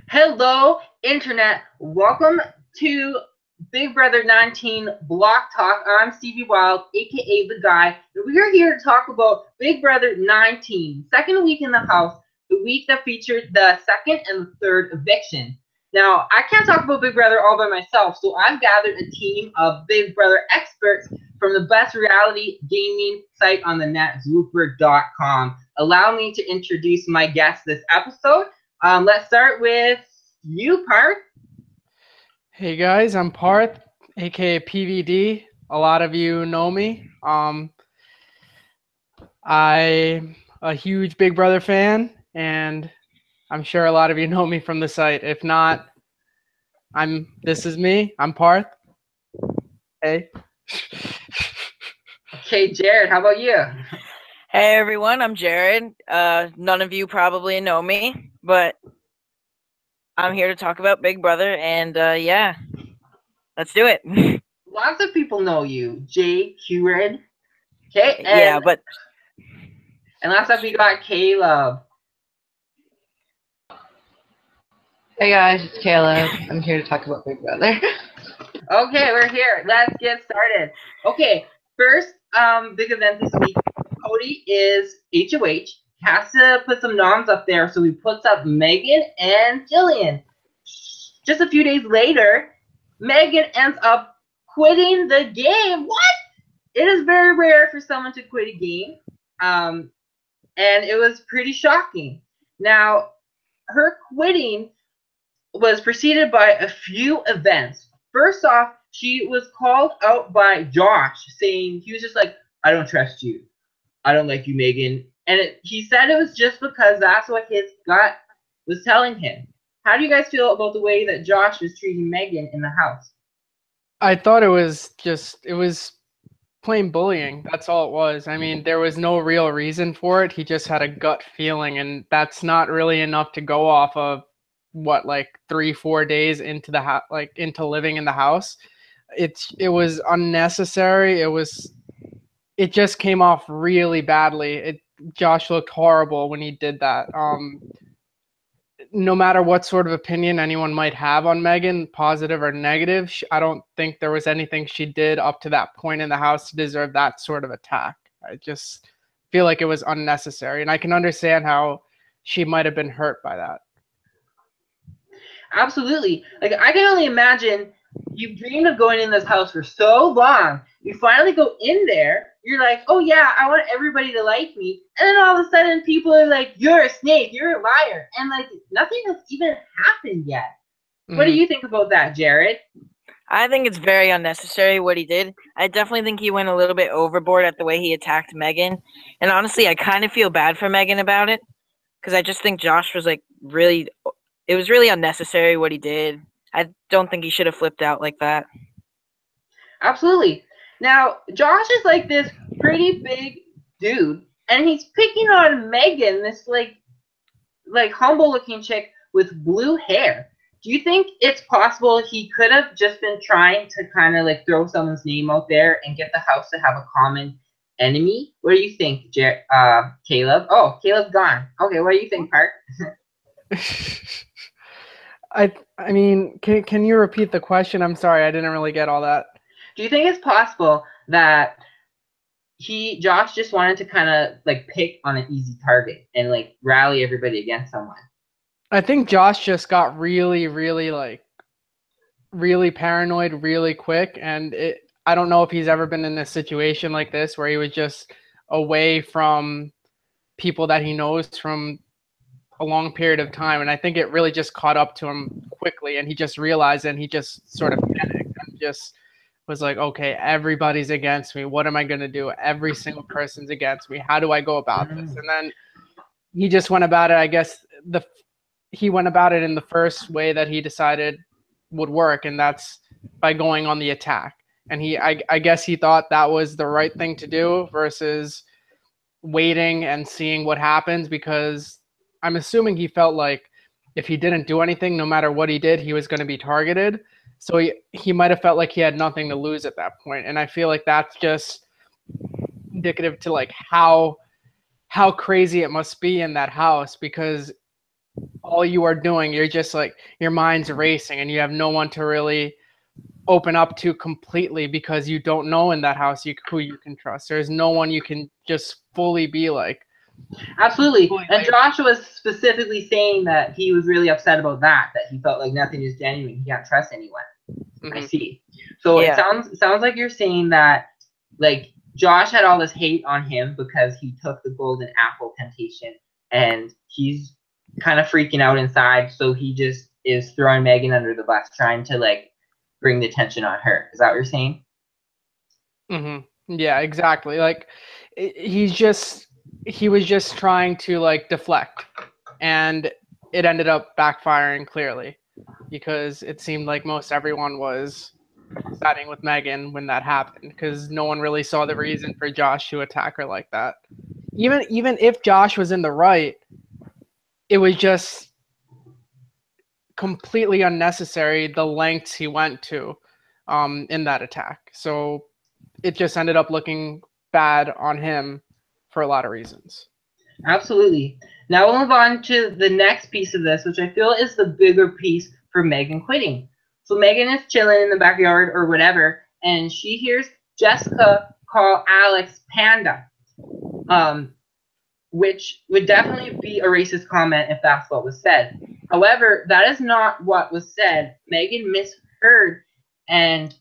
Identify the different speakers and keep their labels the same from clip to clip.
Speaker 1: Hello, Internet. Welcome to Big Brother 19 Block Talk. I'm Stevie Wild, aka The Guy, and we are here to talk about Big Brother 19, second week in the house, the week that featured the second and the third eviction. Now, I can't talk about Big Brother all by myself, so I've gathered a team of Big Brother experts from the best reality gaming site on the net, Zooper.com. Allow me to introduce my guest this episode. Let's start with you, Parth.
Speaker 2: Hey guys, I'm Parth, aka PVD. A lot of you know me. I'm a huge Big Brother fan, and I'm sure a lot of you know me from the site. If not, this is me. I'm Parth. Hey.
Speaker 1: Okay, Jared, how about you?
Speaker 3: Hey everyone, I'm Jared. None of you probably know me, but I'm here to talk about Big Brother, and yeah, let's do it.
Speaker 1: Lots of people know you, Jay Red. Okay,
Speaker 3: Yeah, but
Speaker 1: and last up we got Caleb.
Speaker 4: Hey guys, it's Caleb. I'm here to talk about Big Brother.
Speaker 1: Okay, we're here. Let's get started. Okay, first big event this week. Cody is HOH. Has to put some noms up there, so he puts up Megan and Jillian. Just a few days later, Megan ends up quitting the game. What? It is very rare for someone to quit a game. And it was pretty shocking. Now, her quitting was preceded by a few events. First off, she was called out by Josh, saying he was just like, I don't trust you. I don't like you, Megan. And he said it was just because that's what his gut was telling him. How do you guys feel about the way that Josh was treating Megan in the house?
Speaker 2: I thought it was plain bullying. That's all it was. I mean, there was no real reason for it. He just had a gut feeling, and that's not really enough to go off of. What, like 3-4 days into the house, like into living in the house. It was unnecessary. It just came off really badly. Josh looked horrible when he did that. No matter what sort of opinion anyone might have on Megan, positive or negative, I don't think there was anything she did up to that point in the house to deserve that sort of attack. I just feel like it was unnecessary, and I can understand how she might have been hurt by that.
Speaker 1: Absolutely. Like, I can only imagine you've dreamed of going in this house for so long. You finally go in there. You're like, oh yeah, I want everybody to like me. And then all of a sudden people are like, you're a snake, you're a liar. And like, nothing has even happened yet. What do you think about that, Jared?
Speaker 3: I think it's very unnecessary what he did. I definitely think he went a little bit overboard at the way he attacked Megan. And honestly, I kind of feel bad for Megan about it, because I just think Josh was like it was really unnecessary what he did. I don't think he should have flipped out like that.
Speaker 1: Absolutely. Now, Josh is like this pretty big dude, and he's picking on Megan, this like humble looking chick with blue hair. Do you think it's possible he could have just been trying to kind of like throw someone's name out there and get the house to have a common enemy? What do you think, Caleb? Oh, Caleb's gone. Okay, what do you think, Park?
Speaker 2: I mean, can you repeat the question? I'm sorry, I didn't really get all that.
Speaker 1: Do you think it's possible that Josh just wanted to kind of like pick on an easy target and like rally everybody against someone?
Speaker 2: I think Josh just got really paranoid really quick, and I don't know if he's ever been in a situation like this where he was just away from people that he knows from a long period of time, and I think it really just caught up to him quickly, and he just realized, and he just sort of panicked and just was like, okay, everybody's against me. What am I going to do? Every single person's against me. How do I go about this? And then he just went about it, I guess he went about it in the first way that he decided would work, and that's by going on the attack. And I guess he thought that was the right thing to do versus waiting and seeing what happens, because I'm assuming he felt like if he didn't do anything, no matter what he did, he was going to be targeted. So he might have felt like he had nothing to lose at that point. And I feel like that's just indicative to like how crazy it must be in that house, because all you are doing, you're just like, your mind's racing and you have no one to really open up to completely because you don't know in that house who you can trust. There's no one you can just fully be like.
Speaker 1: Absolutely. And Josh was specifically saying that he was really upset about that he felt like nothing is genuine. He can't trust anyone.
Speaker 2: Mm-hmm.
Speaker 1: I see. So
Speaker 3: Yeah.
Speaker 1: it sounds like you're saying that like Josh had all this hate on him because he took the golden apple temptation and he's kind of freaking out inside, so he just is throwing Megan under the bus, trying to like bring the attention on her. Is that what you're saying?
Speaker 2: Mm-hmm. Yeah, exactly. Like he was just trying to like deflect, and it ended up backfiring clearly because it seemed like most everyone was siding with Megan when that happened because no one really saw the reason for Josh to attack her like that. Even if Josh was in the right, it was just completely unnecessary the lengths he went to in that attack. So it just ended up looking bad on him for a lot of reasons.
Speaker 1: Absolutely. Now we'll move on to the next piece of this, which I feel is the bigger piece for Megan quitting. So Megan is chilling in the backyard or whatever, and she hears Jessica call Alex Panda, which would definitely be a racist comment if that's what was said. However, that is not what was said. Megan misheard, and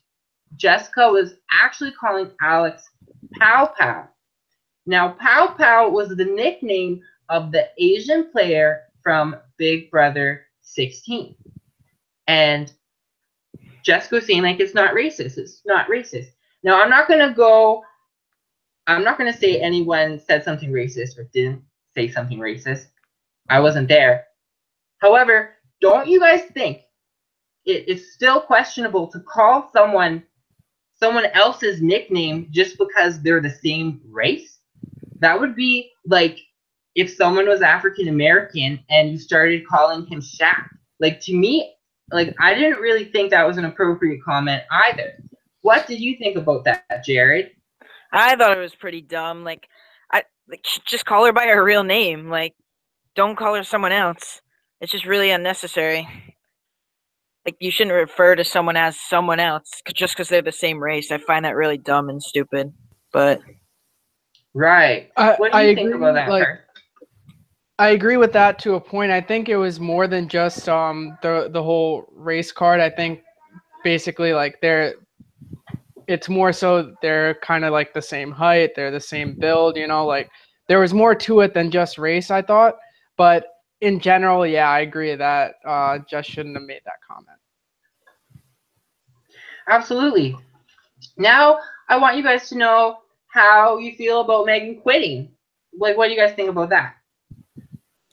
Speaker 1: Jessica was actually calling Alex Pow Pow. Now, Pow Pow was the nickname of the Asian player from Big Brother 16. And Jessica was saying, like, it's not racist. It's not racist. Now, I'm not going to say anyone said something racist or didn't say something racist. I wasn't there. However, don't you guys think it is still questionable to call someone else's nickname just because they're the same race? That would be like if someone was African American and you started calling him Shaq. Like, to me, like, I didn't really think that was an appropriate comment either. What did you think about that, Jared?
Speaker 3: I thought it was pretty dumb. Like, just call her by her real name. Like, don't call her someone else. It's just really unnecessary. Like, you shouldn't refer to someone as someone else just because they're the same race. I find that really dumb and stupid. But
Speaker 1: right, what do you think about that?
Speaker 2: Like, I agree with that to a point. I think it was more than just the whole race card. I think basically like it's more so they're kind of like the same height, they're the same build, you know, like there was more to it than just race, I thought. But in general, yeah, I agree that just shouldn't have made that comment.
Speaker 1: Absolutely. Now, I want you guys to know how you feel about Megan quitting. Like, what do you guys think about that?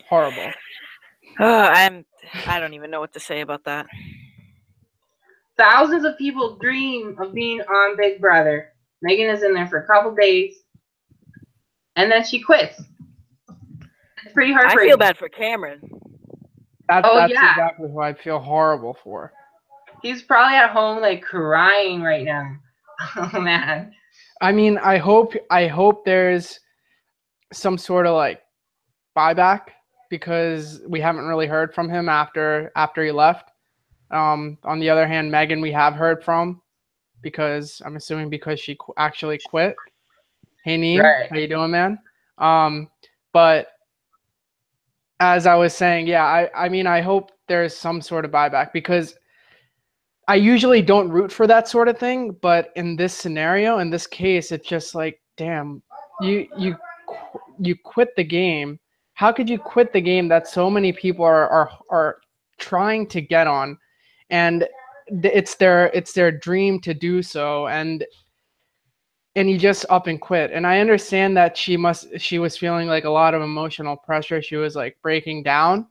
Speaker 2: Horrible.
Speaker 3: I don't even know what to say about that.
Speaker 1: Thousands of people dream of being on Big Brother. Megan is in there for a couple days, and then she quits. It's pretty heartbreaking.
Speaker 3: I feel bad for Cameron.
Speaker 2: That's exactly who I feel horrible for.
Speaker 1: He's probably at home like crying right now. Oh man.
Speaker 2: I mean, I hope there's some sort of like buyback because we haven't really heard from him after he left. On the other hand, Megan we have heard from because I'm assuming because she actually quit. Hey Neem,
Speaker 1: right.
Speaker 2: How you doing, man? But as I was saying, yeah, I mean, I hope there's some sort of buyback because I usually don't root for that sort of thing, but in this scenario, in this case, it's just like, damn, you quit the game. How could you quit the game that so many people are trying to get on, and it's their dream to do so, and you just up and quit. And I understand that she was feeling like a lot of emotional pressure. She was like breaking down,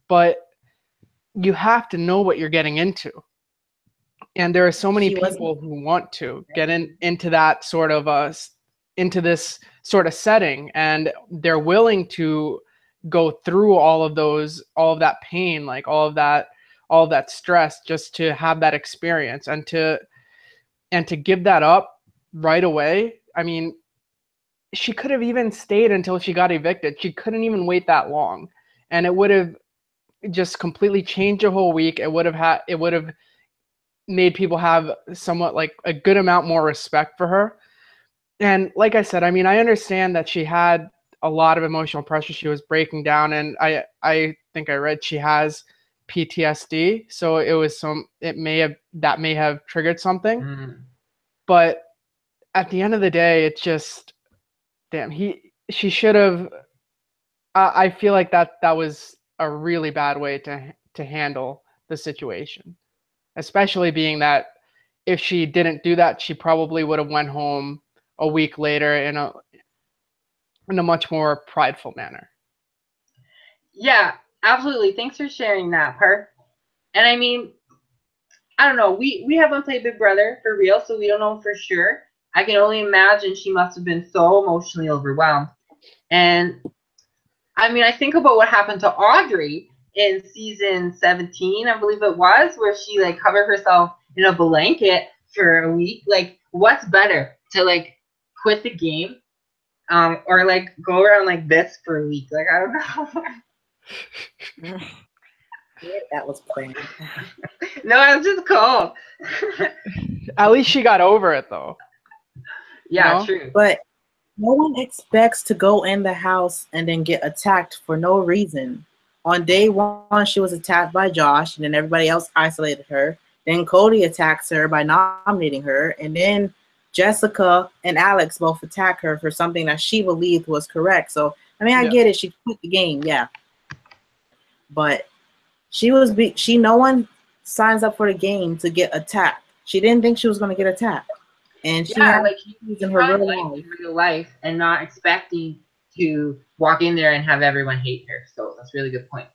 Speaker 2: but you have to know what you're getting into. And there are so many people who want to get into that sort of into this sort of setting, and they're willing to go through all of that pain, like all of that stress, just to have that experience and to give that up right away. I mean, she could have even stayed until she got evicted. She couldn't even wait that long, and it would have just completely changed the whole week. It would have made people have somewhat like a good amount more respect for her. And like I said, I mean, I understand that she had a lot of emotional pressure. She was breaking down, and I think I read she has PTSD. So it may have triggered something.
Speaker 1: Mm.
Speaker 2: But at the end of the day, it's just, damn, she should have. I feel like that was a really bad way to handle the situation, especially being that if she didn't do that, she probably would have went home a week later in a much more prideful manner.
Speaker 1: Yeah, absolutely. Thanks for sharing that part. And I mean, I don't know. We haven't played Big Brother for real, so we don't know for sure. I can only imagine she must have been so emotionally overwhelmed. And I mean, I think about what happened to Audrey in season 17, I believe it was, where she like covered herself in a blanket for a week. Like, what's better, to like quit the game, or like go around like this for a week? Like, I don't know.
Speaker 5: That was planned.
Speaker 1: No, I was just cold.
Speaker 2: At least she got over it, though.
Speaker 1: Yeah,
Speaker 2: You know?
Speaker 1: true.
Speaker 5: But no one expects to go in the house and then get attacked for no reason. On day one, she was attacked by Josh, and then everybody else isolated her. Then Cody attacks her by nominating her, and then Jessica and Alex both attack her for something that she believed was correct. So, I mean, I get it. She quit the game, yeah. But no one signs up for the game to get attacked. She didn't think she was going to get attacked. And she had
Speaker 1: like
Speaker 5: in her
Speaker 1: real life and not expecting to walk in there and have everyone hate her. So that's a really good point.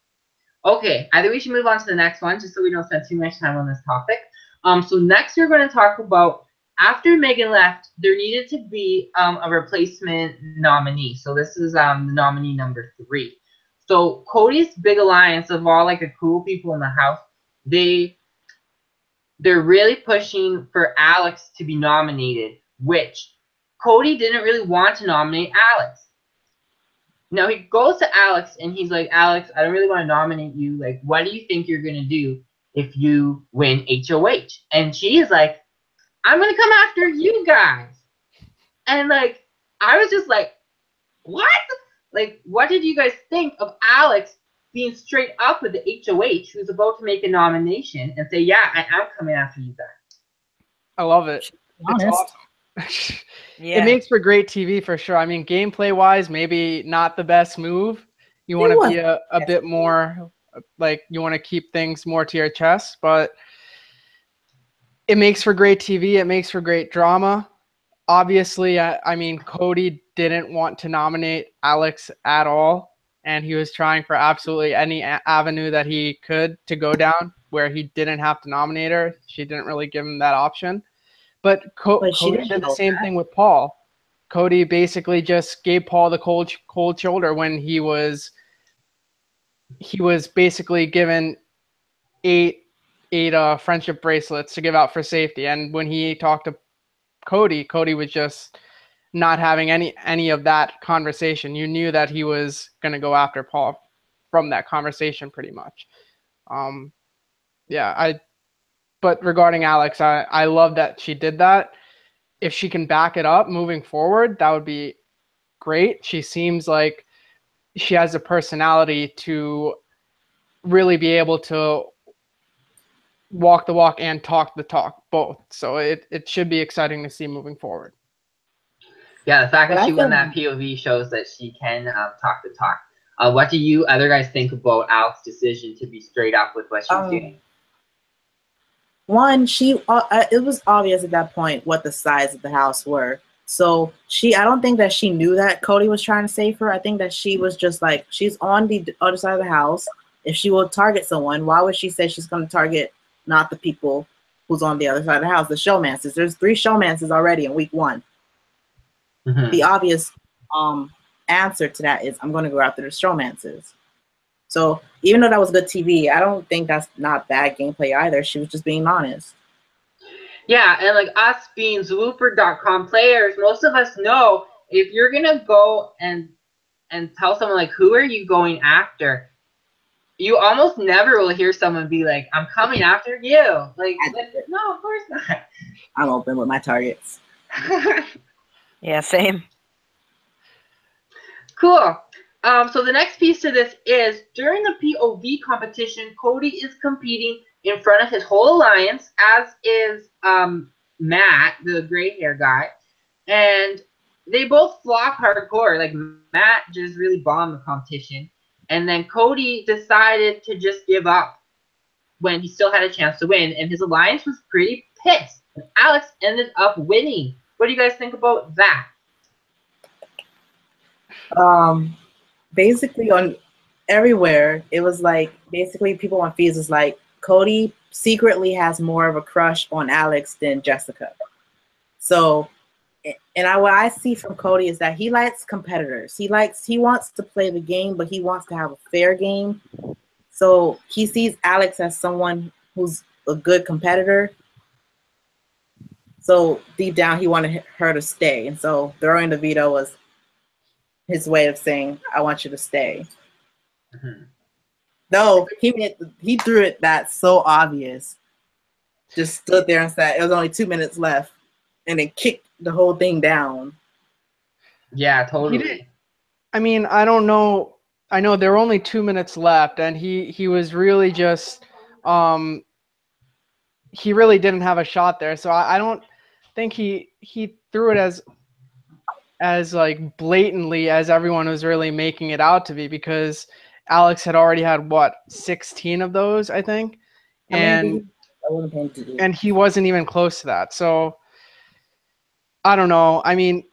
Speaker 1: Okay, I think we should move on to the next one just so we don't spend too much time on this topic. So next we're going to talk about, after Megan left, there needed to be a replacement nominee. So this is nominee number 3. So Cody's big alliance of all like the cool people in the house, they're really pushing for Alex to be nominated, which Cody didn't really want to nominate Alex. Now he goes to Alex and he's like, Alex, I don't really want to nominate you. Like, what do you think you're going to do if you win HOH? And she is like, I'm going to come after you guys. And like, I was just like, what? Like, what did you guys think of Alex being straight up with the HOH who's about to make a nomination and say, yeah, I am coming after you guys?
Speaker 2: I love it.
Speaker 5: Honest.
Speaker 2: It's awesome.
Speaker 3: Yeah.
Speaker 2: It makes for great TV for sure. I mean, gameplay wise, maybe not the best move. You want to be a bit more, like, you want to keep things more to your chest, but it makes for great TV. It makes for great drama. Obviously, I mean, Cody didn't want to nominate Alex at all, and he was trying for absolutely any avenue that he could to go down where he didn't have to nominate her. She didn't really give him that option. But Cody did the same thing with Paul. Cody basically just gave Paul the cold shoulder when he was basically given eight friendship bracelets to give out for safety. And when he talked to Cody was just not having any of that conversation. You knew that he was going to go after Paul from that conversation pretty much. But regarding Alex, I love that she did that. If she can back it up moving forward, that would be great. She seems like she has a personality to really be able to walk the walk and talk the talk both. So it should be exciting to see moving forward.
Speaker 1: Yeah, the fact that she won that POV shows that she can talk the talk. What do you other guys think about Alex's decision to be straight up with what she was doing?
Speaker 5: One, it was obvious at that point what the size of the house were. So I don't think that she knew that Cody was trying to save her. I think that she was just like, she's on the other side of the house. If she will target someone, why would she say she's going to target not the people who's on the other side of the house, the showmancers? There's 3 showmancers already in week 1. Mm-hmm. The obvious answer to that is, I'm going to go after the showmancers. So even though that was good TV, I don't think that's not bad gameplay either. She was just being honest. Yeah,
Speaker 1: and like us being Zwooper.com players, most of us know if you're going to go and tell someone, like, who are you going after? you almost never will hear someone be like, "I'm coming after you." Like no, of course not.
Speaker 5: I'm open with my targets.
Speaker 3: Yeah, same.
Speaker 1: Cool. So the next piece to this is during the POV competition, Cody is competing in front of his whole alliance, as is Matt, the gray hair guy, and they both flop hardcore. Like Matt just really bombed the competition, and then Cody decided to just give up when he still had a chance to win, and his alliance was pretty pissed. And Alex ended up winning. What do you guys think about that?
Speaker 5: Basically on everywhere, it was like basically people on feeds was like Cody secretly has more of a crush on Alex than Jessica. So, and what I see from Cody is that he likes competitors. He wants to play the game, but he wants to have a fair game. So he sees Alex as someone who's a good competitor. So deep down, he wanted her to stay. And so throwing the veto was his way of saying, I want you to stay.
Speaker 1: Mm-hmm.
Speaker 5: No, he threw it that so obvious. Just stood there and said, it was only 2 minutes left. And then kicked the whole thing down.
Speaker 1: Yeah, totally.
Speaker 2: I mean, I don't know. I know there were only 2 minutes left, and he was really just he really didn't have a shot there. So I don't think he threw it as like blatantly as everyone was really making it out to be, because Alex had already had what 16 of those, I think, and he wasn't even close to that. So I don't know. I mean,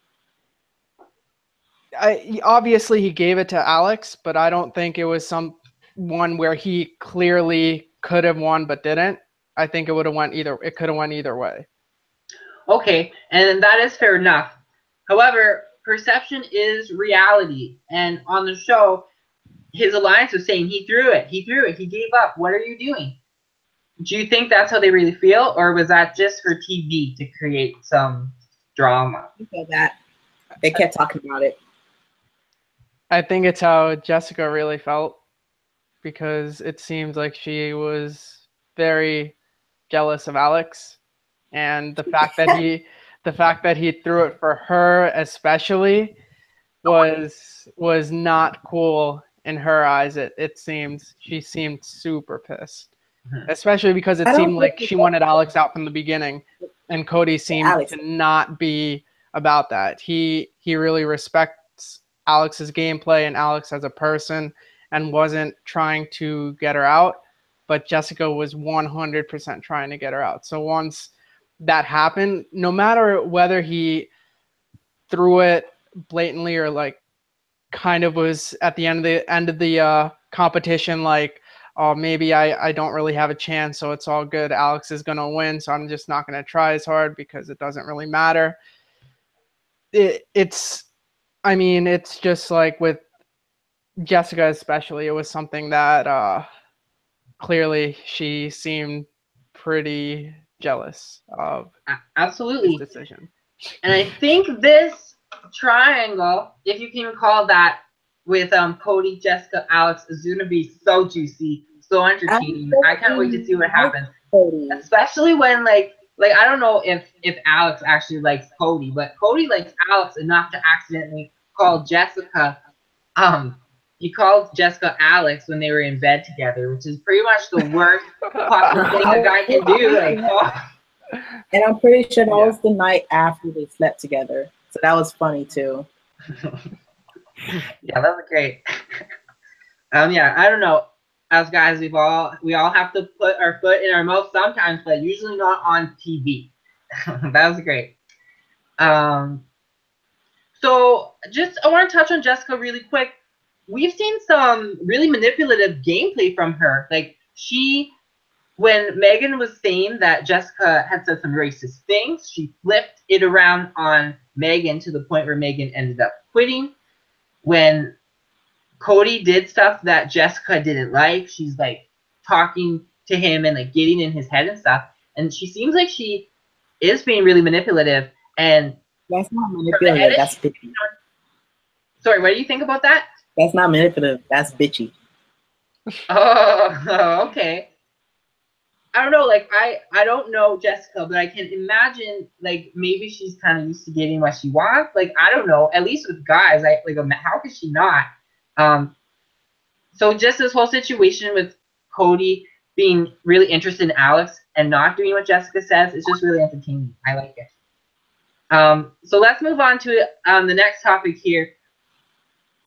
Speaker 2: obviously he gave it to Alex, but I don't think it was one where he clearly could have won but didn't. I think it would have went either. It could have went either way.
Speaker 1: Okay, and that is fair enough. However, perception is reality, and on the show, his alliance was saying he threw it, he gave up. What are you doing? Do you think that's how they really feel, or was that just for TV to create some drama?
Speaker 5: You know that they kept talking about it.
Speaker 2: I think it's how Jessica really felt, because it seems like she was very jealous of Alex, and the fact that he threw it for her especially was not cool in her eyes. It seems she seemed super pissed, especially because it seemed like she wanted Alex out from the beginning, and Cody seemed to not be about that. He really respects Alex's gameplay and Alex as a person, and wasn't trying to get her out, but Jessica was 100% trying to get her out. So once that happened, no matter whether he threw it blatantly or like kind of was at the end of the competition, like, oh, maybe I don't really have a chance, so it's all good. Alex is gonna win, so I'm just not gonna try as hard because it doesn't really matter. It's just like with Jessica especially, it was something that clearly she seemed pretty jealous of.
Speaker 1: Absolutely.
Speaker 2: His decision.
Speaker 1: And I think this triangle, if you can even call that, with Cody, Jessica, Alex, is going to be so juicy, so entertaining. I can't wait to see what happens. Especially when like I don't know if Alex actually likes Cody, but Cody likes Alex enough to accidentally call Jessica. He called Jessica Alex when they were in bed together, which is pretty much the worst possible thing a guy can do. Like, oh.
Speaker 5: And I'm pretty sure that was the night after they slept together, so that was funny too.
Speaker 1: Yeah, that was great. Yeah, I don't know. As guys, we all have to put our foot in our mouth sometimes, but usually not on TV. That was great. So just I want to touch on Jessica really quick. We've seen some really manipulative gameplay from her. Like when Megan was saying that Jessica had said some racist things, she flipped it around on Megan to the point where Megan ended up quitting. When Cody did stuff that Jessica didn't like, she's like talking to him and like getting in his head and stuff. And she seems like she is being really manipulative. And
Speaker 5: that's not manipulative. That's bitchy.
Speaker 1: Sorry, what do you think about that?
Speaker 5: That's not manipulative. That's bitchy.
Speaker 1: Oh, okay. I don't know, like I don't know Jessica, but I can imagine like maybe she's kind of used to getting what she wants. Like I don't know, at least with guys, how could she not? Um, so just this whole situation with Cody being really interested in Alex and not doing what Jessica says is just really entertaining. I like it. So let's move on to the next topic here.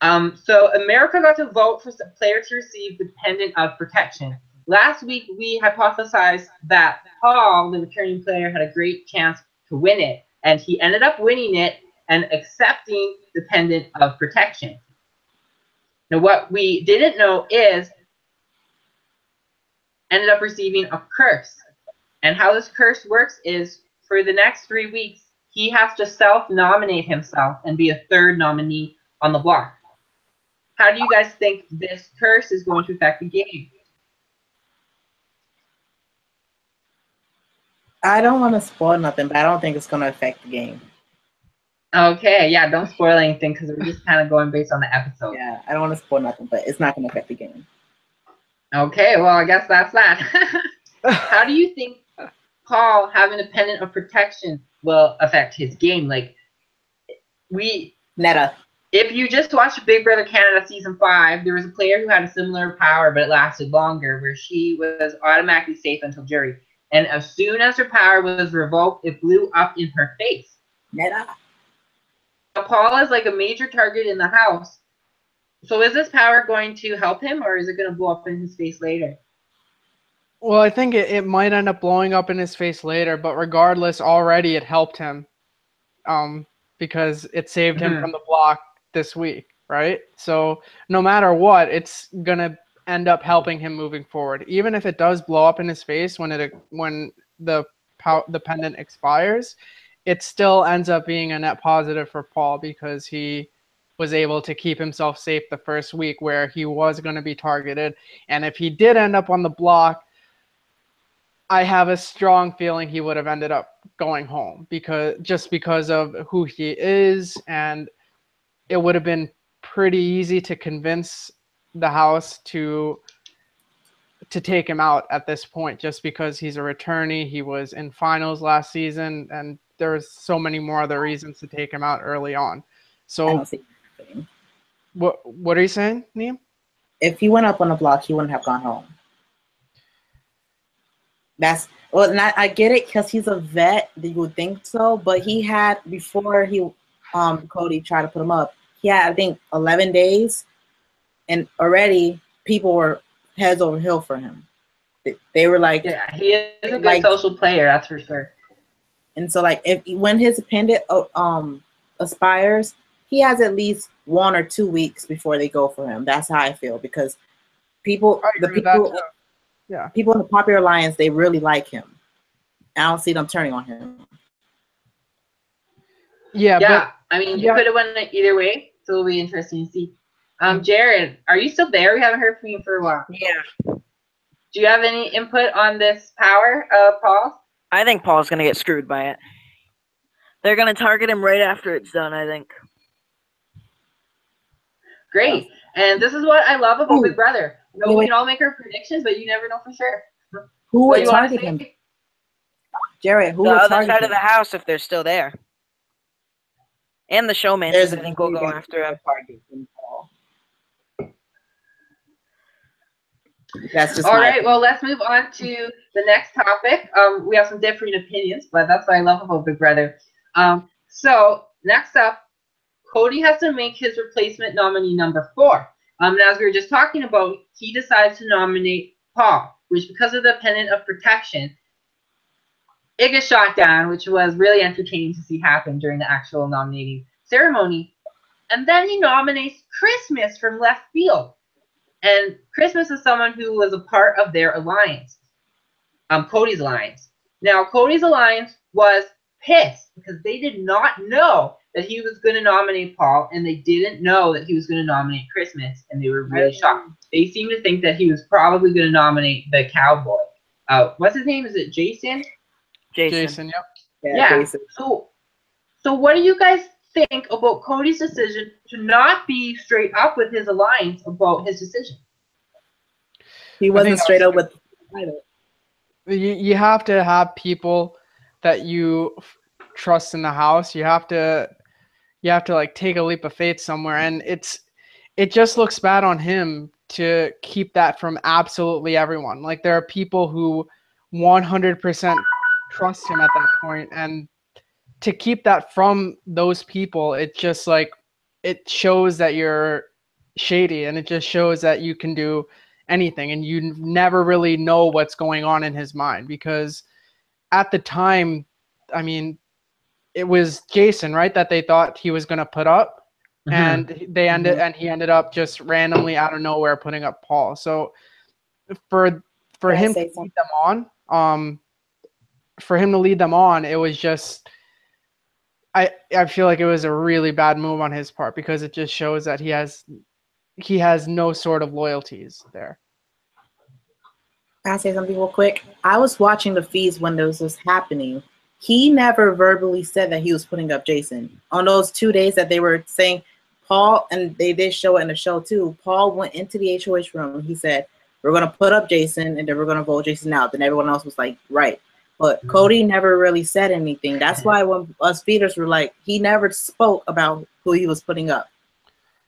Speaker 1: So America got to vote for some player to receive the pendant of protection. Last week, we hypothesized that Paul, the returning player, had a great chance to win it, and he ended up winning it and accepting the pendant of protection. Now, what we didn't know is ended up receiving a curse. And how this curse works is for the next 3 weeks, he has to self-nominate himself and be a third nominee on the block. How do you guys think this curse is going to affect the game?
Speaker 5: I don't want to spoil nothing, but I don't think it's going to affect the game.
Speaker 1: Okay, yeah, don't spoil anything because we're just kind of going based on the episode.
Speaker 5: Yeah, I don't want to spoil nothing, but it's not going to affect the game.
Speaker 1: Okay, well, I guess that's that. How do you think Paul having a pendant of protection will affect his game? Like,
Speaker 5: Netta.
Speaker 1: if you just watched Big Brother Canada Season 5, there was a player who had a similar power, but it lasted longer, where she was automatically safe until jury. And as soon as her power was revoked, it blew up in her face.
Speaker 5: Netta.
Speaker 1: Paul is like a major target in the house. So is this power going to help him, or is it going to blow up in his face later?
Speaker 2: Well, I think it might end up blowing up in his face later, but regardless, already it helped him because it saved him from the block this week, right? So no matter what, it's going to end up helping him moving forward. Even if it does blow up in his face when the pendant expires, it still ends up being a net positive for Paul because he was able to keep himself safe the first week where he was going to be targeted. And if he did end up on the block, I have a strong feeling he would have ended up going home because of who he is, and it would have been pretty easy to convince the house to take him out at this point just because he's a returnee. He was in finals last season, and there's so many more other reasons to take him out early on. So what are you saying, Neem?
Speaker 5: If he went up on the block, he wouldn't have gone home. I get it because he's a vet. You would think so, but he had before Cody tried to put him up. He had I think 11 days, and already people were heads over heels for him. They were like,
Speaker 1: yeah, he is a good social player, that's for sure.
Speaker 5: And so when his pendant aspires, he has at least 1 or 2 weeks before they go for him. That's how I feel because people in the Popular Alliance, they really like him. I don't see them turning on him.
Speaker 1: Yeah, but I mean, you could have went either way, so it'll be interesting to see. Jared, are you still there? We haven't heard from you for a while.
Speaker 3: Yeah.
Speaker 1: Do you have any input on this power, Paul?
Speaker 3: I think Paul's going to get screwed by it. They're going to target him right after it's done, I think.
Speaker 1: Great. And this is what I love about Big Brother. You know, we can all make our predictions, but you never know for sure.
Speaker 5: Who would target him? Jared, who would target him?
Speaker 3: The other side of the house if they're still there. And the showman, I think, will go after him.
Speaker 5: That's just
Speaker 1: all right. Well, let's move on to the next topic. We have some differing opinions, but that's what I love about Big Brother. So next up, Cody has to make his replacement nominee number 4. And as we were just talking about, he decides to nominate Paul, which because of the pendant of protection, it gets shot down, which was really entertaining to see happen during the actual nominating ceremony. And then he nominates Christmas from left field. And Christmas is someone who was a part of their alliance, Cody's alliance. Now, Cody's alliance was pissed because they did not know that he was going to nominate Paul, and they didn't know that he was going to nominate Christmas, and they were really shocked. They seemed to think that he was probably going to nominate the cowboy. What's his name? Is it Jason?
Speaker 2: Jason, yep.
Speaker 1: Yeah. Jason. So what do you guys think about Cody's decision to not be straight up with his alliance about his decision?
Speaker 5: He wasn't straight up with the title.
Speaker 2: You have to have people that you trust in the house. You have to like take a leap of faith somewhere, and it just looks bad on him to keep that from absolutely everyone. Like there are people who 100% trust him at that point, and to keep that from those people, it just like it shows that you're shady, and it just shows that you can do anything, and you never really know what's going on in his mind, because at the time, I mean, it was Jason, right, that they thought he was going to put up, and he ended up just randomly out of nowhere putting up Paul. So for him to lead them on, it was just I feel like it was a really bad move on his part, because it just shows that he has no sort of loyalties there.
Speaker 5: Can I say something real quick? I was watching the feeds when this was happening. He never verbally said that he was putting up Jason. On those 2 days that they were saying, Paul, and they did show it in the show too, Paul went into the HOH room and he said, we're going to put up Jason and then we're going to vote Jason out. Then everyone else was like, right. But Cody never really said anything. That's why when us feeders were like, he never spoke about who he was putting up.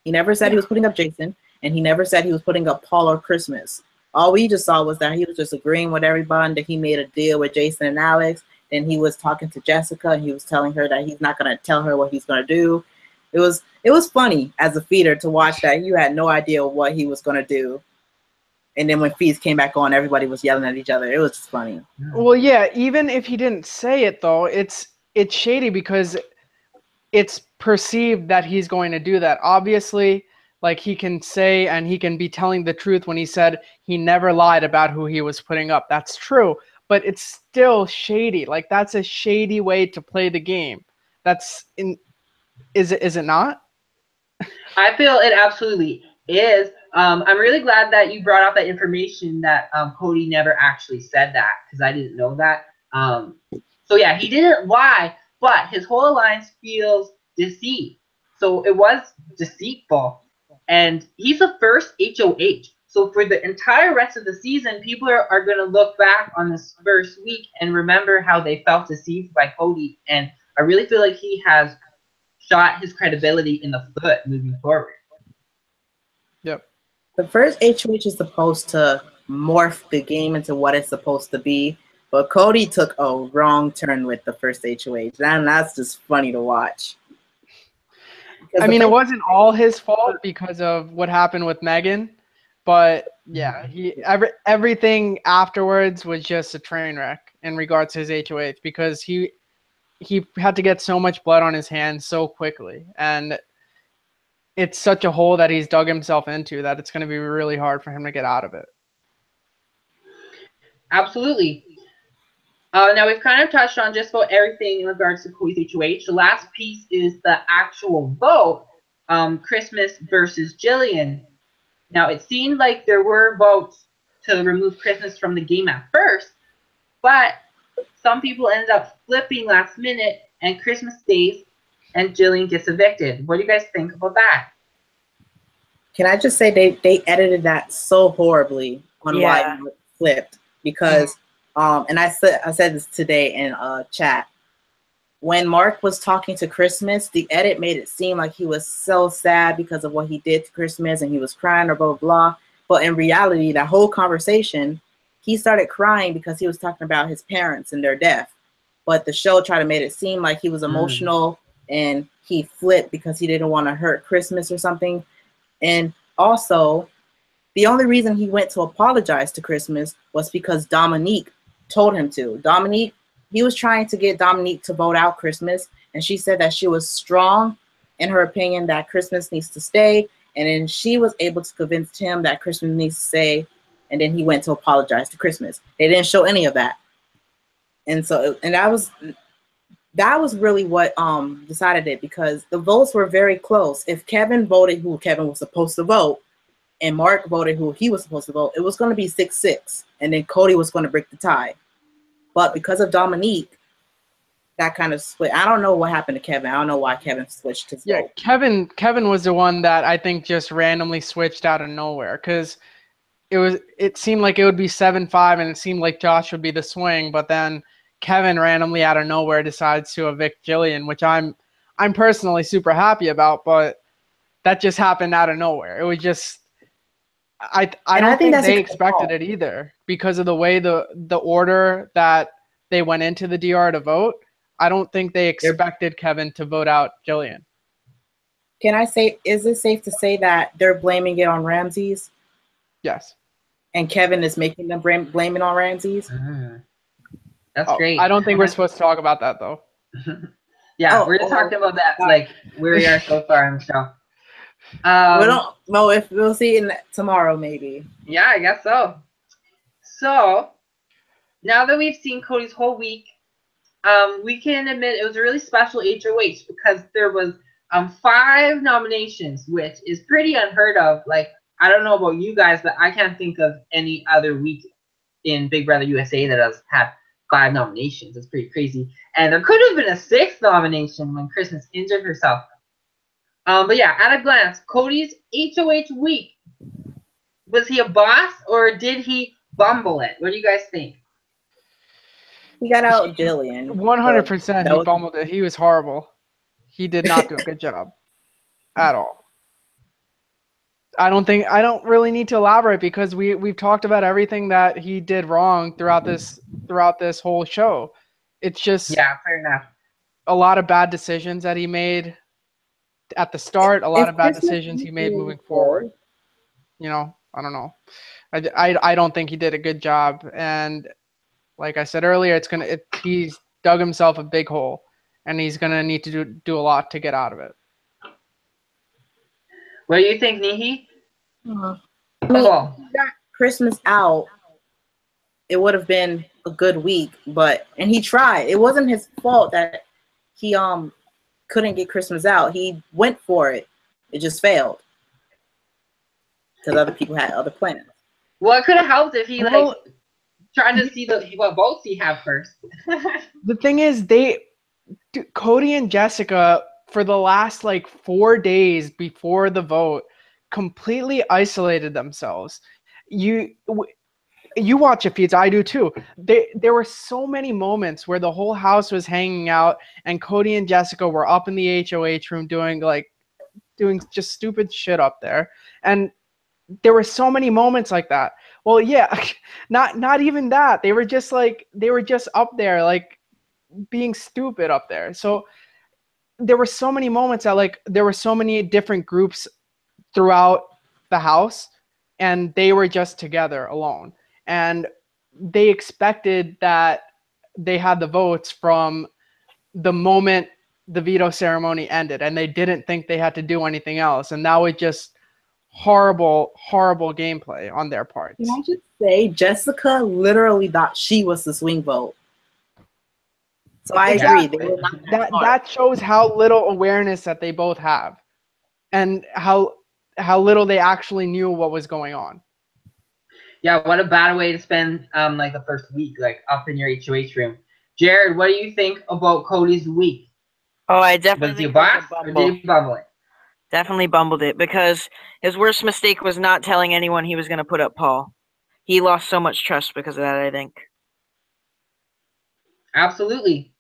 Speaker 5: He never said he was putting up Jason, and he never said he was putting up Paul or Christmas. All we just saw was that he was just agreeing with everybody, that he made a deal with Jason and Alex. Then he was talking to Jessica, and he was telling her that he's not going to tell her what he's going to do. It was funny as a feeder to watch that. You had no idea what he was going to do. And then when feeds came back on, everybody was yelling at each other. It was just funny.
Speaker 2: Well, yeah, even if he didn't say it, though, it's shady, because it's perceived that he's going to do that. Obviously, like, he can say and he can be telling the truth when he said he never lied about who he was putting up. That's true, but it's still shady. Like, that's a shady way to play the game. Is it not?
Speaker 1: I feel it absolutely is. I'm really glad that you brought out that information that Cody never actually said that, because I didn't know that. So yeah, he didn't lie, but his whole alliance feels deceived. So it was deceitful. And he's the first HOH. So for the entire rest of the season, people are going to look back on this first week and remember how they felt deceived by Cody. And I really feel like he has shot his credibility in the foot moving forward.
Speaker 2: Yep.
Speaker 5: The first HOH is supposed to morph the game into what it's supposed to be, but Cody took a wrong turn with the first HOH, and that's just funny to watch.
Speaker 2: I mean, it wasn't all his fault because of what happened with Megan, but yeah, everything afterwards was just a train wreck in regards to his HOH, because he had to get so much blood on his hands so quickly, and it's such a hole that he's dug himself into that it's going to be really hard for him to get out of it.
Speaker 1: Absolutely. Now, we've kind of touched on just about everything in regards to Cody's HOH. The last piece is the actual vote, Christmas versus Jillian. Now, it seemed like there were votes to remove Christmas from the game at first, but some people ended up flipping last minute, and Christmas stays, and Jillian gets evicted. What do you guys think about that?
Speaker 5: Can I just say they edited that so horribly on why it flipped, because and I said this today in chat. When Mark was talking to Christmas, the edit made it seem like he was so sad because of what he did to Christmas and he was crying or blah, blah, blah. But in reality, that whole conversation, he started crying because he was talking about his parents and their death. But the show tried to make it seem like he was emotional and he flipped because he didn't want to hurt Christmas or something. And also, the only reason he went to apologize to Christmas was because Dominique told him to. He was trying to get Dominique to vote out Christmas, and she said that she was strong in her opinion that Christmas needs to stay, and then she was able to convince him that Christmas needs to stay, and then he went to apologize to Christmas. They didn't show any of that. And so, and that was really what decided it, because the votes were very close. If Kevin voted who Kevin was supposed to vote, and Mark voted who he was supposed to vote, it was going to be 6-6, and then Cody was going to break the tie. But because of Dominique, that kind of split. I don't know what happened to Kevin. I don't know why Kevin switched his vote.
Speaker 2: Kevin was the one that I think just randomly switched out of nowhere, because it seemed like it would be 7-5, and it seemed like Josh would be the swing, but then Kevin randomly out of nowhere decides to evict Jillian, which I'm personally super happy about, but that just happened out of nowhere. It was just I don't think they expected it either, because of the way the order that they went into the DR to vote. I don't think they expected Kevin to vote out Jillian.
Speaker 5: Can I say, is it safe to say that they're blaming it on Ramses?
Speaker 2: Yes.
Speaker 5: And Kevin is making them blame it on Ramses?
Speaker 1: That's great.
Speaker 2: I don't think we're supposed to talk about that, though.
Speaker 1: Yeah, we're just talking about that, like, where we are so far on the show.
Speaker 5: We don't know if we'll see it tomorrow, maybe.
Speaker 1: Yeah, I guess so. So, now that we've seen Cody's whole week, we can admit it was a really special HOH because there was 5 nominations, which is pretty unheard of. Like, I don't know about you guys, but I can't think of any other week in Big Brother USA that has had 5 nominations. It's pretty crazy. And there could have been a 6th nomination when Christmas injured herself. But yeah, at a glance, Cody's HOH week, was he a boss or did he bumble it? What do you guys think?
Speaker 5: He got out Jillian.
Speaker 2: 100% he bumbled it. He was horrible. He did not do a good job at all. I don't really need to elaborate because we've talked about everything that he did wrong throughout this whole show. It's just,
Speaker 1: yeah, fair enough.
Speaker 2: A lot of bad decisions that he made at the start, a lot of bad decisions he made moving forward. You know, I don't know. I don't think he did a good job, and like I said earlier, he's dug himself a big hole, and he's gonna need to do a lot to get out of it.
Speaker 1: What do you think, Nihi?
Speaker 5: I mean, if he got Christmas out, it would have been a good week, and he tried. It wasn't his fault that he couldn't get Christmas out. He went for it. It just failed because other people had other plans.
Speaker 1: Well, it could have helped if he trying to see what votes he have first.
Speaker 2: The thing is, Cody and Jessica, for the last 4 days before the vote, completely isolated themselves. You watch the feeds, I do too. There were so many moments where the whole house was hanging out and Cody and Jessica were up in the HOH room doing just stupid shit up there. And there were so many moments like that. Well, yeah, not even that. They were just up there being stupid up there. So there were so many moments that there were so many different groups throughout the house and they were just together alone. And they expected that they had the votes from the moment the veto ceremony ended, and they didn't think they had to do anything else. And that was just horrible, horrible gameplay on their part.
Speaker 5: Can I just say, Jessica literally thought she was the swing vote. So I agree.
Speaker 2: That shows how little awareness that they both have, and how little they actually knew what was going on.
Speaker 1: Yeah, what a bad way to spend the first week, up in your HOH room. Jared, what do you think about Cody's week?
Speaker 3: Oh, I definitely
Speaker 1: was he a boss or did he bumble it?
Speaker 3: Definitely bumbled it, because his worst mistake was not telling anyone he was going to put up Paul. He lost so much trust because of that, I think.
Speaker 1: Absolutely.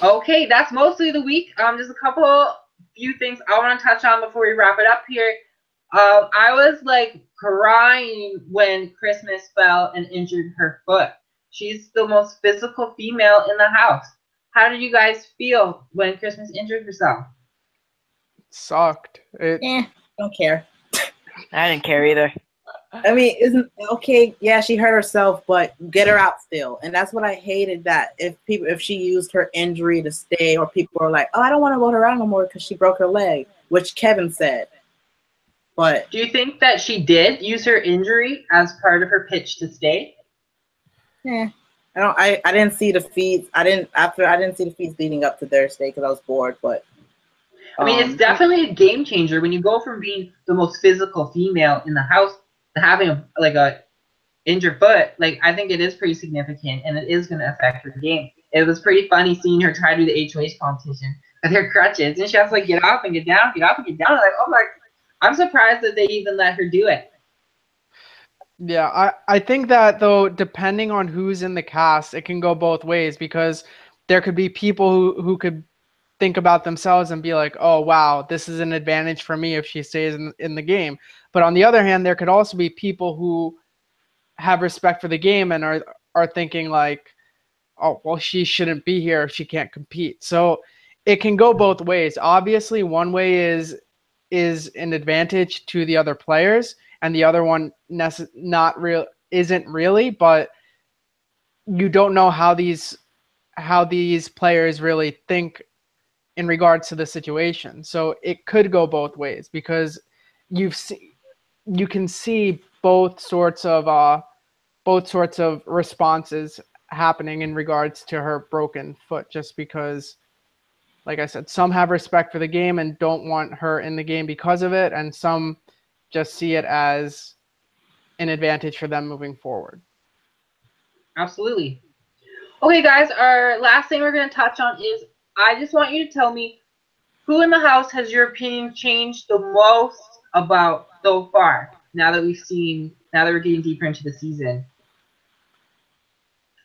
Speaker 1: Okay, that's mostly the week. Just a few things I want to touch on before we wrap it up here. I was crying when Christmas fell and injured her foot. She's the most physical female in the house. How did you guys feel when Christmas injured herself?
Speaker 2: Sucked.
Speaker 5: Don't care.
Speaker 3: I didn't care either.
Speaker 5: I mean, isn't okay? Yeah, she hurt herself, but get her out still. And that's what I hated. That if she used her injury to stay, or people are like, "Oh, I don't want to vote her out no more because she broke her leg," which Kevin said. But
Speaker 1: do you think that she did use her injury as part of her pitch to stay?
Speaker 5: Yeah, I didn't see the feeds. I didn't see the feeds leading up to Thursday because I was bored. But
Speaker 1: I mean, it's definitely a game changer when you go from being the most physical female in the house to having a injured foot. I think it is pretty significant, and it is going to affect her game. It was pretty funny seeing her try to do the HOH competition with her crutches, and she has to get up and get down, get up and get down. Oh my. I'm surprised that they even let her do it.
Speaker 2: Yeah, I think that though, depending on who's in the cast, it can go both ways because there could be people who could think about themselves and be like, oh, wow, this is an advantage for me if she stays in the game. But on the other hand, there could also be people who have respect for the game and are thinking like, oh, well, she shouldn't be here if she can't compete. So it can go both ways. Obviously, one way is an advantage to the other players, and the other one isn't really. But you don't know how these players really think in regards to the situation. So it could go both ways because you can see both sorts of responses happening in regards to her broken foot, just because, like I said, some have respect for the game and don't want her in the game because of it, and some just see it as an advantage for them moving forward.
Speaker 1: Absolutely. Okay, guys, our last thing we're going to touch on is I just want you to tell me who in the house has your opinion changed the most about so far now that we're getting deeper into the season.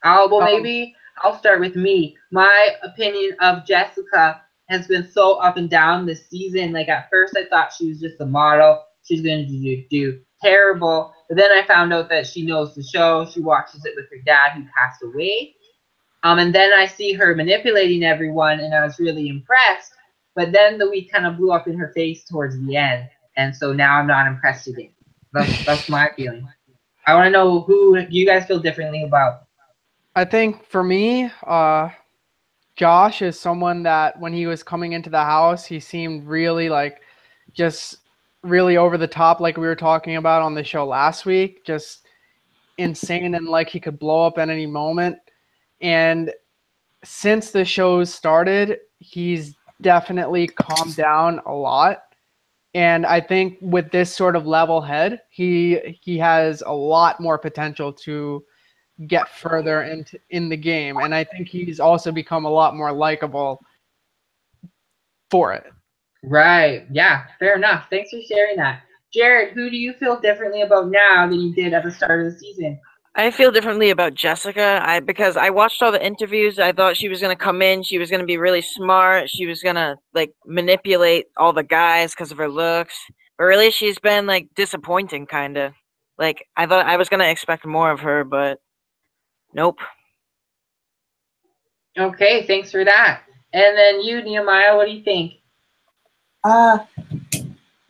Speaker 1: Maybe I'll start with me. My opinion of Jessica has been so up and down this season. Like at first I thought she was just a model. She's going to do terrible. But then I found out that she knows the show. She watches it with her dad who passed away. And then I see her manipulating everyone, and I was really impressed. But then the week kind of blew up in her face towards the end, and so now I'm not impressed again. That's my feeling. I want to know who do you guys feel differently about?
Speaker 2: I think for me, Josh is someone that when he was coming into the house, he seemed really just really over the top, like we were talking about on the show last week, just insane and like he could blow up at any moment. And since the show started, he's definitely calmed down a lot. And I think with this sort of level head, he has a lot more potential to get further in the game. And I think he's also become a lot more likable for it.
Speaker 1: Right. Yeah, fair enough. Thanks for sharing that. Jared, who do you feel differently about now than you did at the start of the season?
Speaker 3: I feel differently about Jessica. Because I watched all the interviews. I thought she was gonna come in. She was gonna be really smart. She was gonna like manipulate all the guys because of her looks. But really, she's been like disappointing, kind of. Like I thought I was gonna expect more of her, but nope.
Speaker 1: Okay, thanks for that. And then you, Nehemiah, what do you think?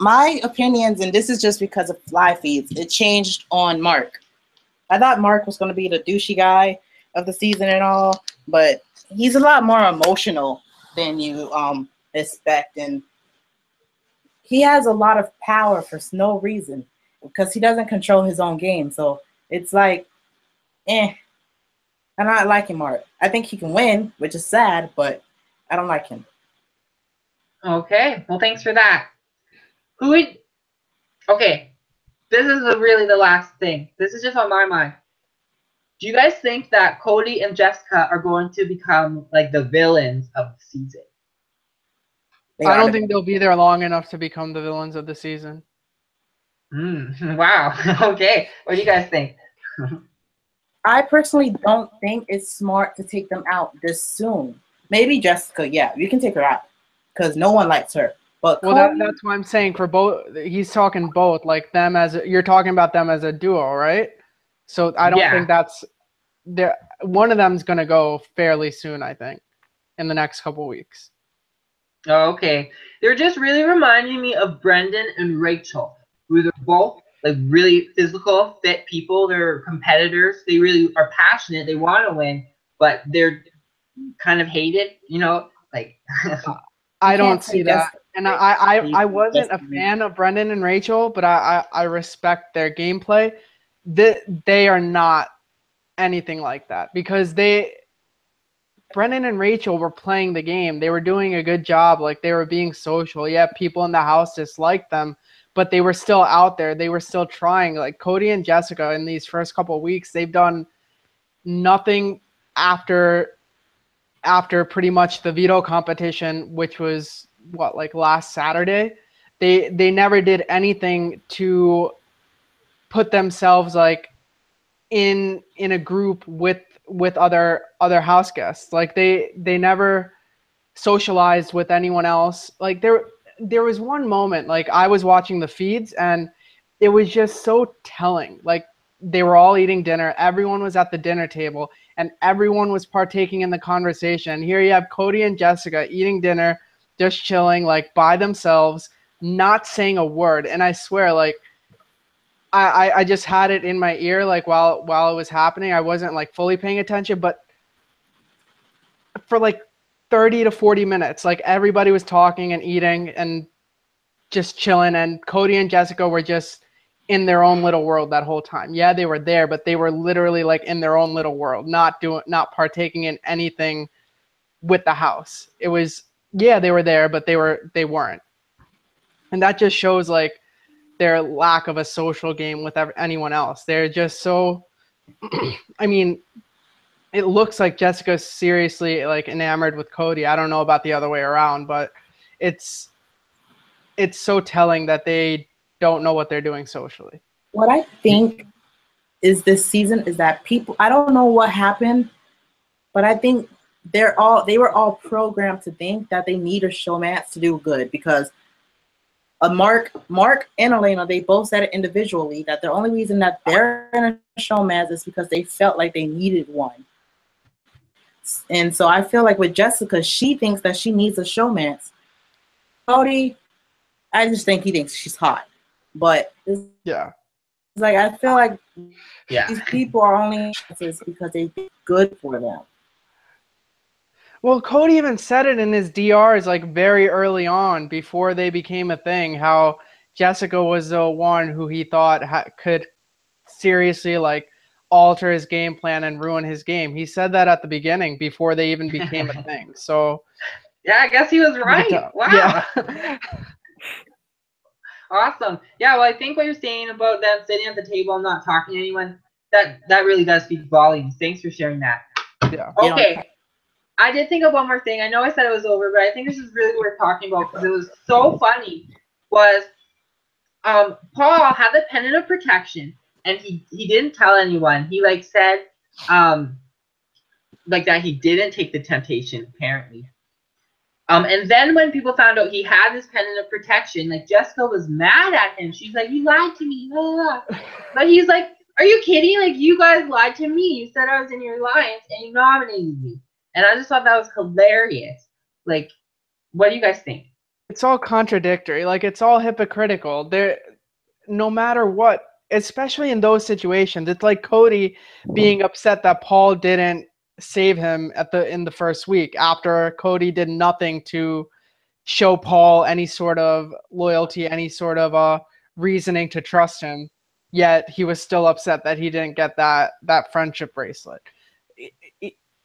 Speaker 5: My opinions, and this is just because of fly feeds, it changed on Mark. I thought Mark was going to be the douchey guy of the season and all, but he's a lot more emotional than you expect, and he has a lot of power for no reason because he doesn't control his own game. So it's like, I'm not liking Mark. I think he can win, which is sad, but I don't like him.
Speaker 1: Okay, well, thanks for that. Okay, this is really the last thing. This is just on my mind. Do you guys think that Cody and Jessica are going to become like the villains of the season?
Speaker 2: I don't think they'll be there long enough to become the villains of the season.
Speaker 1: Wow. Okay. What do you guys think?
Speaker 5: I personally don't think it's smart to take them out this soon. Maybe Jessica, yeah, you can take her out because no one likes her. But
Speaker 2: well, that's what I'm saying for both. He's talking both, like them you're talking about them as a duo, right? So I don't think that's there. One of them's gonna go fairly soon, I think, in the next couple weeks.
Speaker 1: Okay, they're just really reminding me of Brendan and Rachel, who they're both like really physical, fit people. They're competitors. They really are passionate. They want to win, but they're kind of hated. Like.
Speaker 2: I don't see that. And I wasn't a fan of Brendan and Rachel, but I respect their gameplay. They are not anything like that because Brendan and Rachel were playing the game. They were doing a good job. Like they were being social. Yeah, people in the house disliked them, but they were still out there. They were still trying. Like Cody and Jessica in these first couple of weeks, they've done nothing after pretty much the veto competition, which was last Saturday. They never did anything to put themselves like in a group with other house guests. Like they never socialized with anyone else. Like there was one moment, like I was watching the feeds and it was just so telling. Like they were all eating dinner, everyone was at the dinner table and everyone was partaking in the conversation. Here you have Cody and Jessica eating dinner, just chilling, like by themselves, not saying a word. And I swear, like I just had it in my ear, like while it was happening. I wasn't like fully paying attention, but for like 30 to 40 minutes, like everybody was talking and eating and just chilling, and Cody and Jessica were just in their own little world that whole time. Yeah, they were there, but they were literally like in their own little world, not partaking in anything with the house. It was, yeah, they were there, but they weren't. And that just shows like their lack of a social game with anyone else. They're just so I mean, it looks like Jessica's seriously like enamored with Cody. I don't know about the other way around, but it's so telling that they don't know what they're doing socially.
Speaker 5: What I think is this season is that people, I don't know what happened, but I think they were all programmed to think that they need a showmance to do good, because Mark and Elena, they both said it individually that the only reason that they're in a showmance is because they felt like they needed one. And so I feel like with Jessica, she thinks that she needs a showmance. Cody, I just think he thinks she's hot. But it's like I feel like these people are only because they think good for them.
Speaker 2: Well, Cody even said it in his DRs like very early on before they became a thing, how Jessica was the one who he thought could seriously like alter his game plan and ruin his game. He said that at the beginning before they even became a thing. So
Speaker 1: yeah, I guess he was right. Wow.
Speaker 2: Yeah.
Speaker 1: Awesome. Yeah, well, I think what you're saying about them sitting at the table and not talking to anyone, that really does speak volumes. Thanks for sharing that.
Speaker 2: Yeah.
Speaker 1: Okay. I did think of one more thing. I know I said it was over, but I think this is really worth talking about because it was so funny. Was Paul had the pendant of protection, and he didn't tell anyone. He like said like that he didn't take the temptation apparently. And then when people found out he had this pendant of protection, like Jessica was mad at him. She's like, "You lied to me." But he's like, "Are you kidding? Like you guys lied to me. You said I was in your alliance and you nominated me." And I just thought that was hilarious. Like, what do you guys think?
Speaker 2: It's all contradictory. Like, it's all hypocritical. No matter what, especially in those situations, it's like Cody being upset that Paul didn't save him in the first week after Cody did nothing to show Paul any sort of loyalty, any sort of reasoning to trust him. Yet he was still upset that he didn't get that friendship bracelet.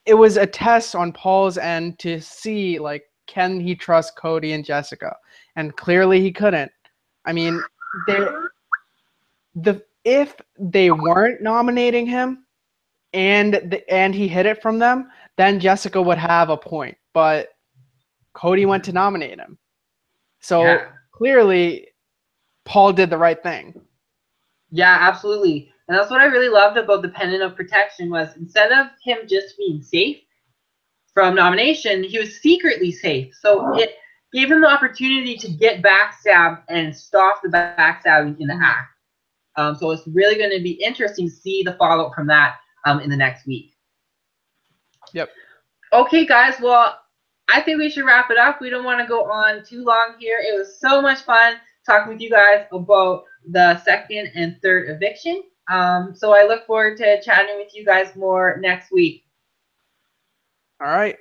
Speaker 2: It was a test on Paul's end to see, like, can he trust Cody and Jessica? And clearly he couldn't. I mean, if they weren't nominating him and he hid it from them, then Jessica would have a point. But Cody went to nominate him. So clearly Paul did the right thing.
Speaker 1: Yeah, absolutely. And that's what I really loved about the pendant of protection was instead of him just being safe from nomination, he was secretly safe. So it gave him the opportunity to get backstabbed and stop the backstabbing in the act. So it's really going to be interesting to see the follow-up from that in the next week.
Speaker 2: Yep.
Speaker 1: Okay, guys. Well, I think we should wrap it up. We don't want to go on too long here. It was so much fun talking with you guys about the second and third eviction. So I look forward to chatting with you guys more next week.
Speaker 2: All right.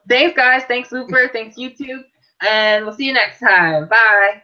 Speaker 1: Thanks, guys. Thanks, Looper. Thanks, YouTube. And we'll see you next time. Bye.